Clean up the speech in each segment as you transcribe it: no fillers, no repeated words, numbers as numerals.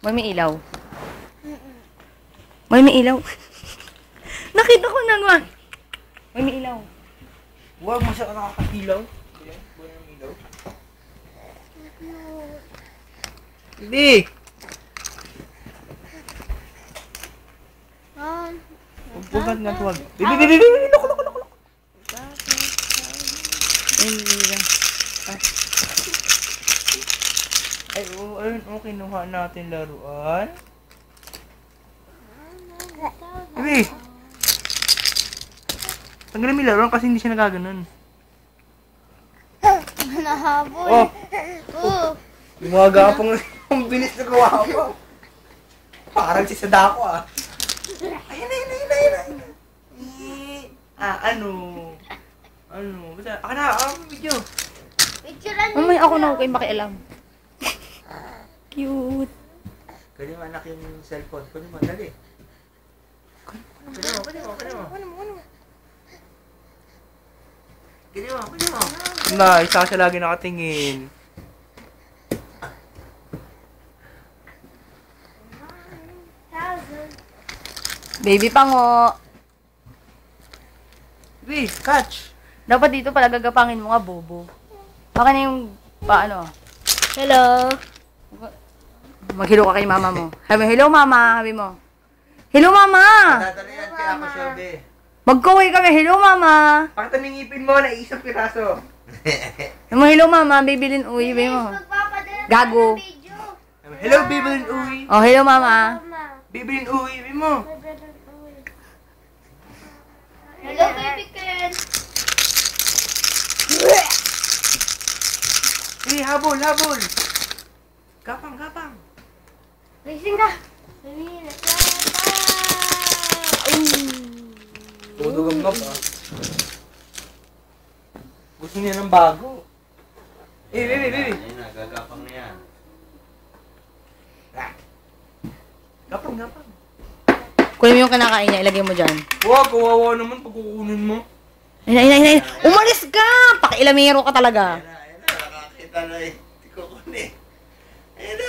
May ilaw. May ilaw. Nakita ko na nga. May ilaw. Huwag mo siya nakakatilaw. Buwan ng ilaw. Hindi! Huwag nga tuwag. Bibi! Loko! Ay, ayun, kinuha natin laruan. Bibi! Tanggalin mo yung laruan kasi hindi siya nagaganon. Nahabol. Oh! Gumaga pang ang bilis na gawa ko. Parang si Sadako ah. Ayun. Ano? Basta, video. Picturean Mamay ako na huwag kayong makialam. Cute. Kunin mo anak yung cellphone. Kunin mo, dali. Kunin mo. Na, isa siya lagi nakatingin. Baby pango. Wait, catch. Dapat dito pala gagapangin mo nga, bobo. Baka na yung, paano? Hello. Maghilo ka kay mama mo. Sabi, hello mama, sabi mo. Hello mama! Tatalian kaya ako, Shelby. Magkaway kami, hello mama! Pakita mo yung ngipin mo na isang piraso. Sabi mo, hello mama, bibilin uwi, sabi mo. Magpapadala Gago. ng video. Hello, Bibilin Uwi. Oh, hello mama. Bibilin Uwi, sabi mo. Hello, baby Ken. Habol. Gapang. Racing ka. Todo gamgam ah. Gusto niya ng bago. Baby. Ayun na, gagapang na yan. Gapang. Kunin mo yung kinakain niya, ilagay mo dyan. Wag, kawawa naman pag kukunin mo. Ay. Umalis ka! Pakiilamero ka talaga. Ayun na, nakakita na eh. Hindi ko kunin. Ayun na.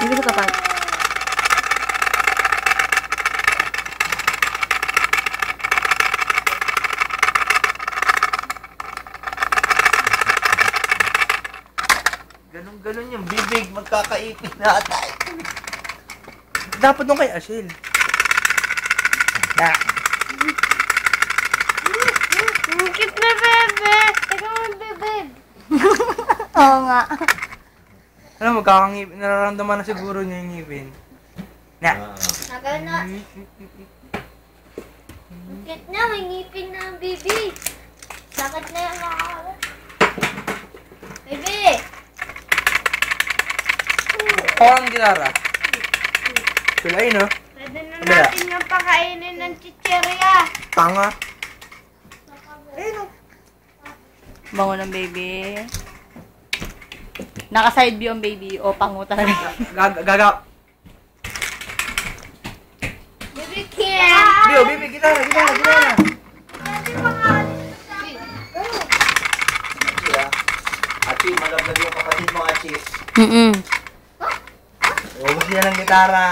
Hindi ko kapat. Ganon yung bibig, magkakaipin na tayo. Dapat nung kay Ashel. Cute na bebe. Teka mo, bebe. Oo nga. Alam mo, nararamdaman na siguro niya yung ngipin. Nagal na. Cute na, may ngipin na ang baby. Sakit na yung makakalat. Bebe. Ang gitara. Tulay, no? Pwede na natin yung pakainin ng chicherya. Tanga. Bango ng baby. Naka-side view ang baby. O, pango talaga. Gaga. Baby Ken. Baby, gitara. Achi, malaglag yung kapatid mo, Achis. Mm-mm. Ubus niya ng gitara.